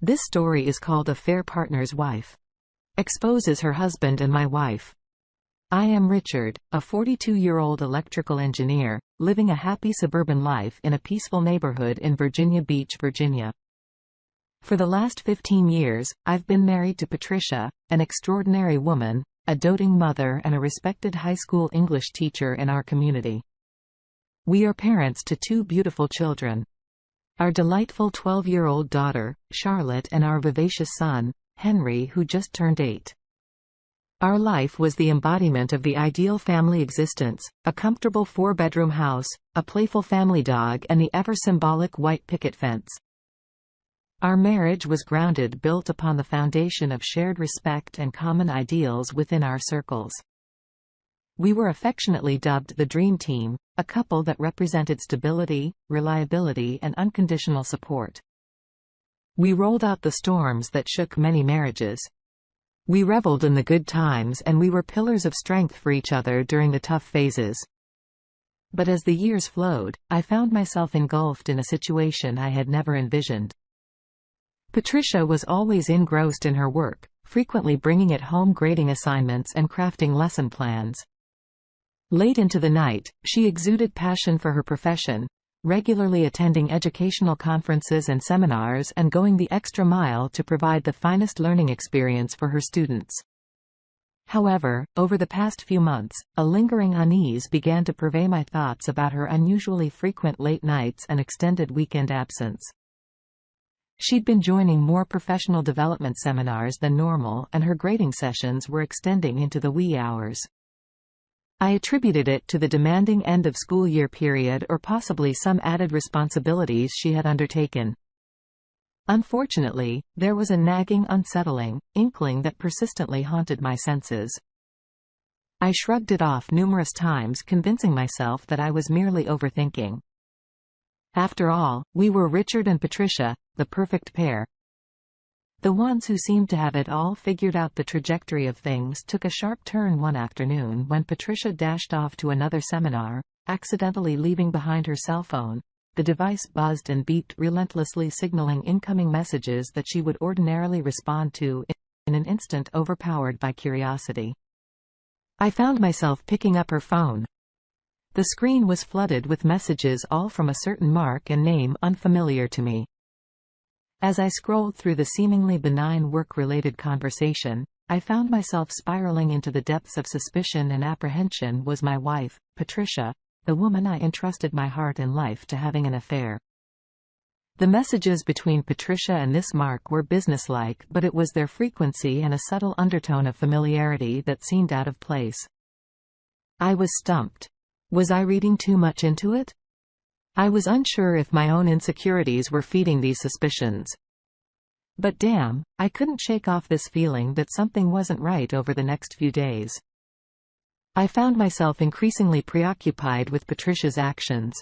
This story is called A Fair Partner's Wife. Exposes her husband and my wife. I am Richard, a 42-year-old electrical engineer, living a happy suburban life in a peaceful neighborhood in Virginia Beach, Virginia. For the last 15 years, I've been married to Patricia, an extraordinary woman, a doting mother and a respected high school English teacher in our community. We are parents to two beautiful children. Our delightful 12-year-old daughter, Charlotte, and our vivacious son, Henry, who just turned 8. Our life was the embodiment of the ideal family existence, a comfortable 4-bedroom house, a playful family dog and the ever-symbolic white picket fence. Our marriage was built upon the foundation of shared respect and common ideals within our circles. We were affectionately dubbed the Dream Team, a couple that represented stability, reliability and unconditional support. We rolled out the storms that shook many marriages. We reveled in the good times and we were pillars of strength for each other during the tough phases. But as the years flowed, I found myself engulfed in a situation I had never envisioned. Patricia was always engrossed in her work, frequently bringing it home grading assignments and crafting lesson plans. Late into the night, she exuded passion for her profession, regularly attending educational conferences and seminars and going the extra mile to provide the finest learning experience for her students. However, over the past few months, a lingering unease began to pervade my thoughts about her unusually frequent late nights and extended weekend absence. She'd been joining more professional development seminars than normal, and her grading sessions were extending into the wee hours. I attributed it to the demanding end-of-school year period or possibly some added responsibilities she had undertaken. Unfortunately, there was a nagging, unsettling inkling that persistently haunted my senses. I shrugged it off numerous times, convincing myself that I was merely overthinking. After all, we were Richard and Patricia, the perfect pair. The ones who seemed to have it all figured out. The trajectory of things took a sharp turn one afternoon when Patricia dashed off to another seminar, accidentally leaving behind her cell phone. The device buzzed and beeped, relentlessly signaling incoming messages that she would ordinarily respond to in an instant, overpowered by curiosity. I found myself picking up her phone. The screen was flooded with messages, all from a certain mark and name unfamiliar to me. As I scrolled through the seemingly benign work-related conversation, I found myself spiraling into the depths of suspicion and apprehension. Was my wife, Patricia, the woman I entrusted my heart and life to, having an affair? The messages between Patricia and this Mark were businesslike, but it was their frequency and a subtle undertone of familiarity that seemed out of place. I was stumped. Was I reading too much into it? I was unsure if my own insecurities were feeding these suspicions. But damn, I couldn't shake off this feeling that something wasn't right. Over the next few days, I found myself increasingly preoccupied with Patricia's actions.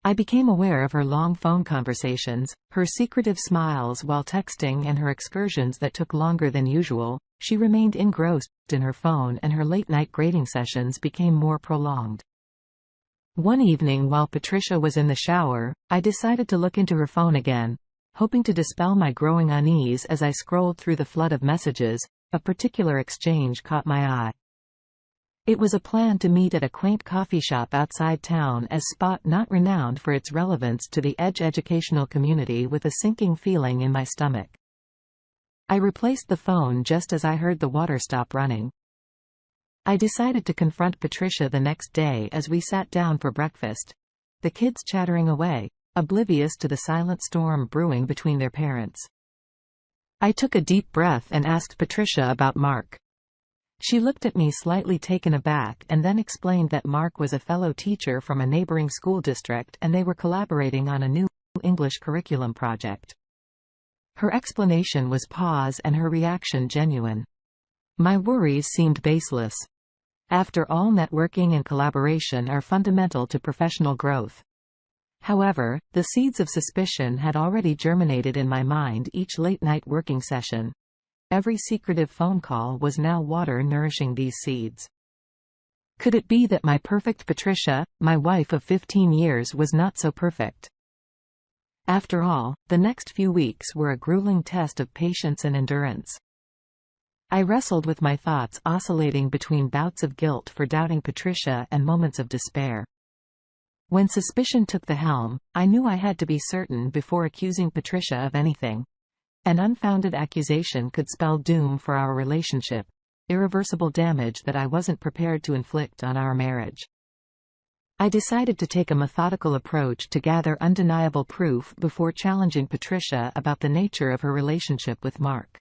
I became aware of her long phone conversations, her secretive smiles while texting, and her excursions that took longer than usual. She remained engrossed in her phone, and her late-night grading sessions became more prolonged. One evening while Patricia was in the shower, I decided to look into her phone again, hoping to dispel my growing unease. As I scrolled through the flood of messages, a particular exchange caught my eye. It was a plan to meet at a quaint coffee shop outside town, a spot not renowned for its relevance to the educational community. With a sinking feeling in my stomach, I replaced the phone just as I heard the water stop running. I decided to confront Patricia the next day as we sat down for breakfast, the kids chattering away, oblivious to the silent storm brewing between their parents. I took a deep breath and asked Patricia about Mark. She looked at me slightly taken aback and then explained that Mark was a fellow teacher from a neighboring school district and they were collaborating on a new English curriculum project. Her explanation was pause and her reaction genuine. My worries seemed baseless. After all, networking and collaboration are fundamental to professional growth. However, the seeds of suspicion had already germinated in my mind. Each late-night working session, every secretive phone call was now water nourishing these seeds. Could it be that my perfect Patricia, my wife of 15 years, was not so perfect? After all, the next few weeks were a grueling test of patience and endurance. I wrestled with my thoughts, oscillating between bouts of guilt for doubting Patricia and moments of despair. When suspicion took the helm, I knew I had to be certain before accusing Patricia of anything. An unfounded accusation could spell doom for our relationship, irreversible damage that I wasn't prepared to inflict on our marriage. I decided to take a methodical approach to gather undeniable proof before challenging Patricia about the nature of her relationship with Mark.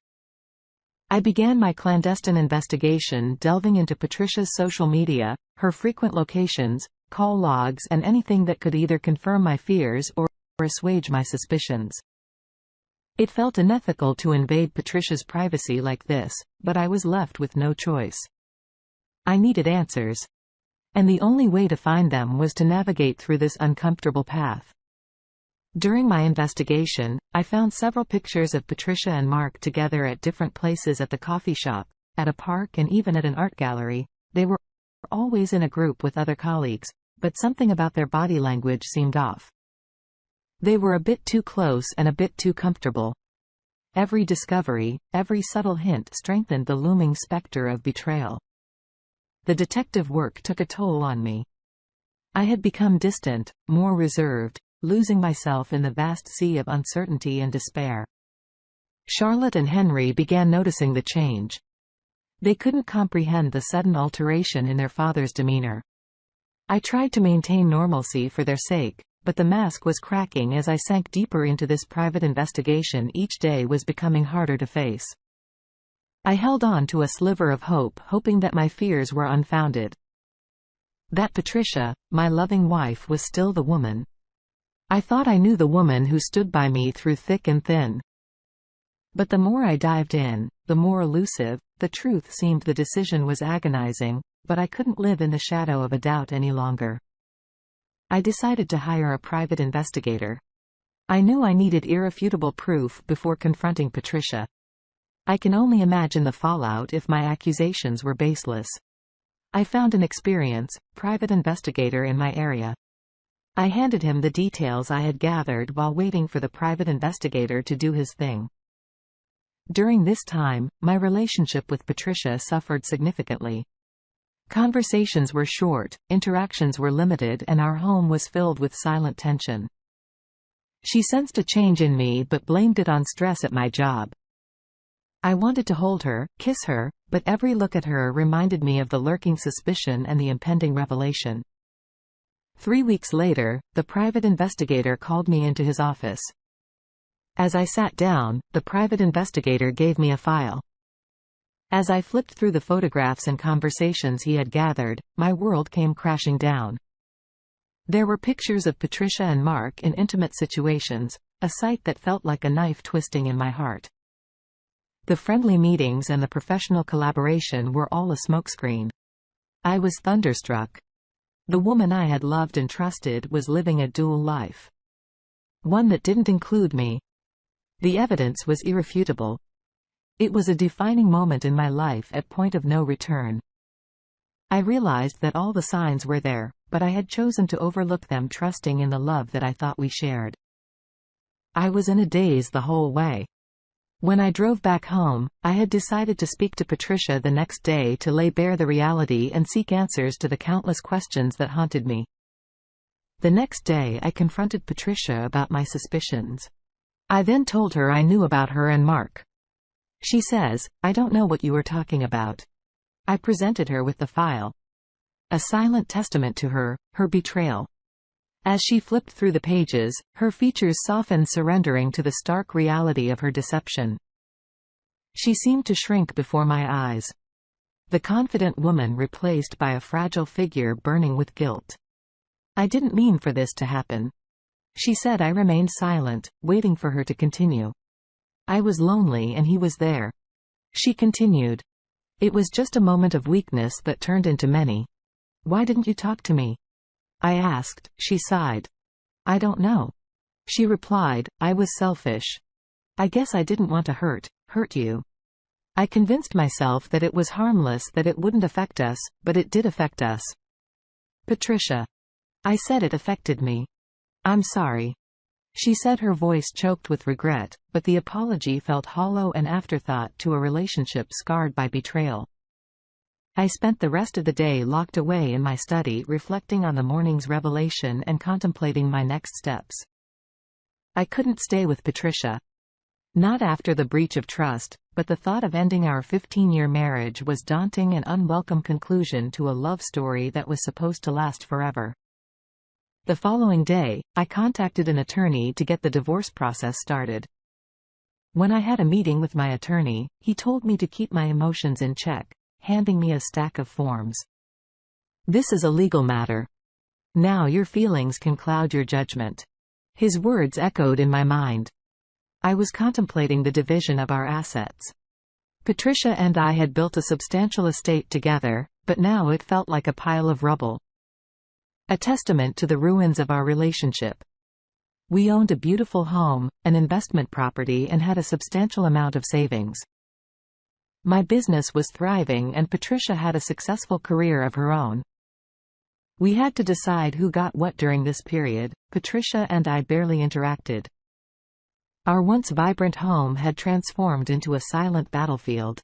I began my clandestine investigation, delving into Patricia's social media, her frequent locations, call logs, and anything that could either confirm my fears or assuage my suspicions. It felt unethical to invade Patricia's privacy like this, but I was left with no choice. I needed answers. And the only way to find them was to navigate through this uncomfortable path. During my investigation, I found several pictures of Patricia and Mark together at different places, at the coffee shop, at a park, and even at an art gallery. They were always in a group with other colleagues, but something about their body language seemed off. They were a bit too close and a bit too comfortable. Every discovery, every subtle hint strengthened the looming specter of betrayal. The detective work took a toll on me. I had become distant, more reserved, losing myself in the vast sea of uncertainty and despair. Charlotte and Henry began noticing the change. They couldn't comprehend the sudden alteration in their father's demeanor. I tried to maintain normalcy for their sake, but the mask was cracking as I sank deeper into this private investigation. Each day was becoming harder to face. I held on to a sliver of hope, hoping that my fears were unfounded. That Patricia, my loving wife, was still the woman. I thought I knew the woman who stood by me through thick and thin. But the more I dived in, the more elusive the truth seemed. The decision was agonizing, but I couldn't live in the shadow of a doubt any longer. I decided to hire a private investigator. I knew I needed irrefutable proof before confronting Patricia. I can only imagine the fallout if my accusations were baseless. I found an experienced, private investigator in my area. I handed him the details I had gathered while waiting for the private investigator to do his thing. During this time, my relationship with Patricia suffered significantly. Conversations were short, interactions were limited, and our home was filled with silent tension. She sensed a change in me but blamed it on stress at my job. I wanted to hold her, kiss her, but every look at her reminded me of the lurking suspicion and the impending revelation. 3 weeks later, the private investigator called me into his office. As I sat down, the private investigator gave me a file. As I flipped through the photographs and conversations he had gathered, my world came crashing down. There were pictures of Patricia and Mark in intimate situations, a sight that felt like a knife twisting in my heart. The friendly meetings and the professional collaboration were all a smokescreen. I was thunderstruck. The woman I had loved and trusted was living a dual life. One that didn't include me. The evidence was irrefutable. It was a defining moment in my life at point of no return. I realized that all the signs were there, but I had chosen to overlook them, trusting in the love that I thought we shared. I was in a daze the whole way. When I drove back home, I had decided to speak to Patricia the next day to lay bare the reality and seek answers to the countless questions that haunted me. The next day I confronted Patricia about my suspicions. I then told her I knew about her and Mark. She says, "I don't know what you are talking about." I presented her with the file. A silent testament to her betrayal. As she flipped through the pages, her features softened, surrendering to the stark reality of her deception. She seemed to shrink before my eyes. The confident woman replaced by a fragile figure burning with guilt. "I didn't mean for this to happen," she said. I remained silent, waiting for her to continue. "I was lonely and he was there," she continued. "It was just a moment of weakness that turned into many." "Why didn't you talk to me?" I asked. She sighed. "I don't know," she replied. "I was selfish. I guess I didn't want to hurt you. I convinced myself that it was harmless, that it wouldn't affect us, but it did affect us." "Patricia," I said, "it affected me. I'm sorry." She said her voice choked with regret, but the apology felt hollow and afterthought to a relationship scarred by betrayal. I spent the rest of the day locked away in my study reflecting on the morning's revelation and contemplating my next steps. I couldn't stay with Patricia. Not after the breach of trust, but the thought of ending our 15-year marriage was daunting and unwelcome conclusion to a love story that was supposed to last forever. The following day, I contacted an attorney to get the divorce process started. When I had a meeting with my attorney, he told me to keep my emotions in check, handing me a stack of forms. "This is a legal matter. Now your feelings can cloud your judgment." His words echoed in my mind. I was contemplating the division of our assets. Patricia and I had built a substantial estate together, but now it felt like a pile of rubble. A testament to the ruins of our relationship. We owned a beautiful home, an investment property, and had a substantial amount of savings. My business was thriving and Patricia had a successful career of her own. We had to decide who got what during this period. Patricia and I barely interacted. Our once vibrant home had transformed into a silent battlefield.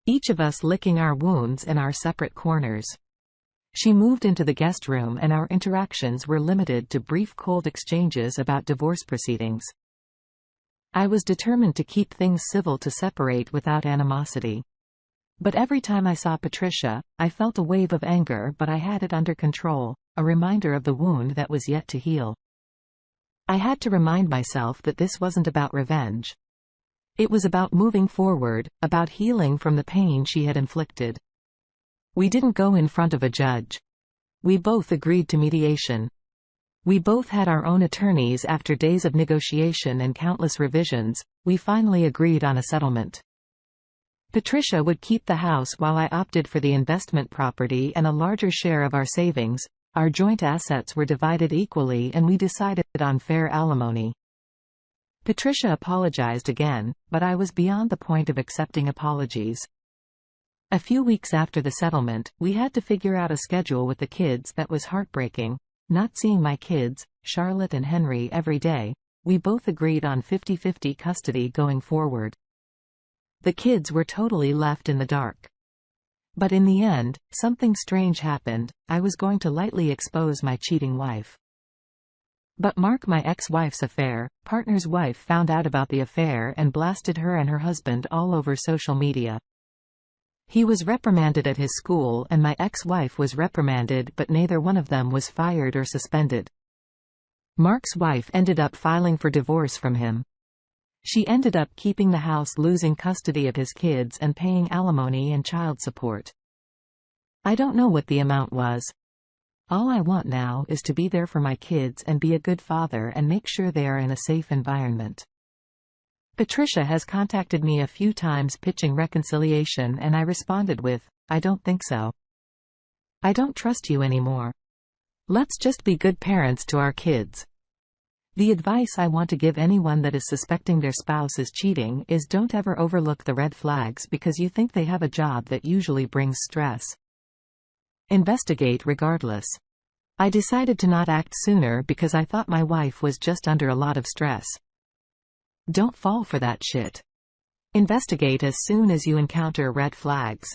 Each of us licking our wounds in our separate corners. She moved into the guest room and our interactions were limited to brief cold exchanges about divorce proceedings. I was determined to keep things civil to separate without animosity. But every time I saw Patricia, I felt a wave of anger, but I had it under control, a reminder of the wound that was yet to heal. I had to remind myself that this wasn't about revenge. It was about moving forward, about healing from the pain she had inflicted. We didn't go in front of a judge. We both agreed to mediation. We both had our own attorneys. After days of negotiation and countless revisions, we finally agreed on a settlement. Patricia would keep the house while I opted for the investment property and a larger share of our savings. Our joint assets were divided equally and we decided on fair alimony. Patricia apologized again, but I was beyond the point of accepting apologies. A few weeks after the settlement, we had to figure out a schedule with the kids that was heartbreaking. Not seeing my kids, Charlotte and Henry, every day, we both agreed on 50-50 custody going forward. The kids were totally left in the dark. But in the end, something strange happened. I was going to lightly expose my cheating wife. But Mark, my ex-wife's partner's wife, found out about the affair and blasted her and her husband all over social media. He was reprimanded at his school and my ex-wife was reprimanded, but neither one of them was fired or suspended. Mark's wife ended up filing for divorce from him. She ended up keeping the house, losing custody of his kids and paying alimony and child support. I don't know what the amount was. All I want now is to be there for my kids and be a good father and make sure they are in a safe environment. Patricia has contacted me a few times pitching reconciliation and I responded with, "I don't think so. I don't trust you anymore. Let's just be good parents to our kids." The advice I want to give anyone that is suspecting their spouse is cheating is don't ever overlook the red flags because you think they have a job that usually brings stress. Investigate regardless. I decided to not act sooner because I thought my wife was just under a lot of stress. Don't fall for that shit. Investigate as soon as you encounter red flags.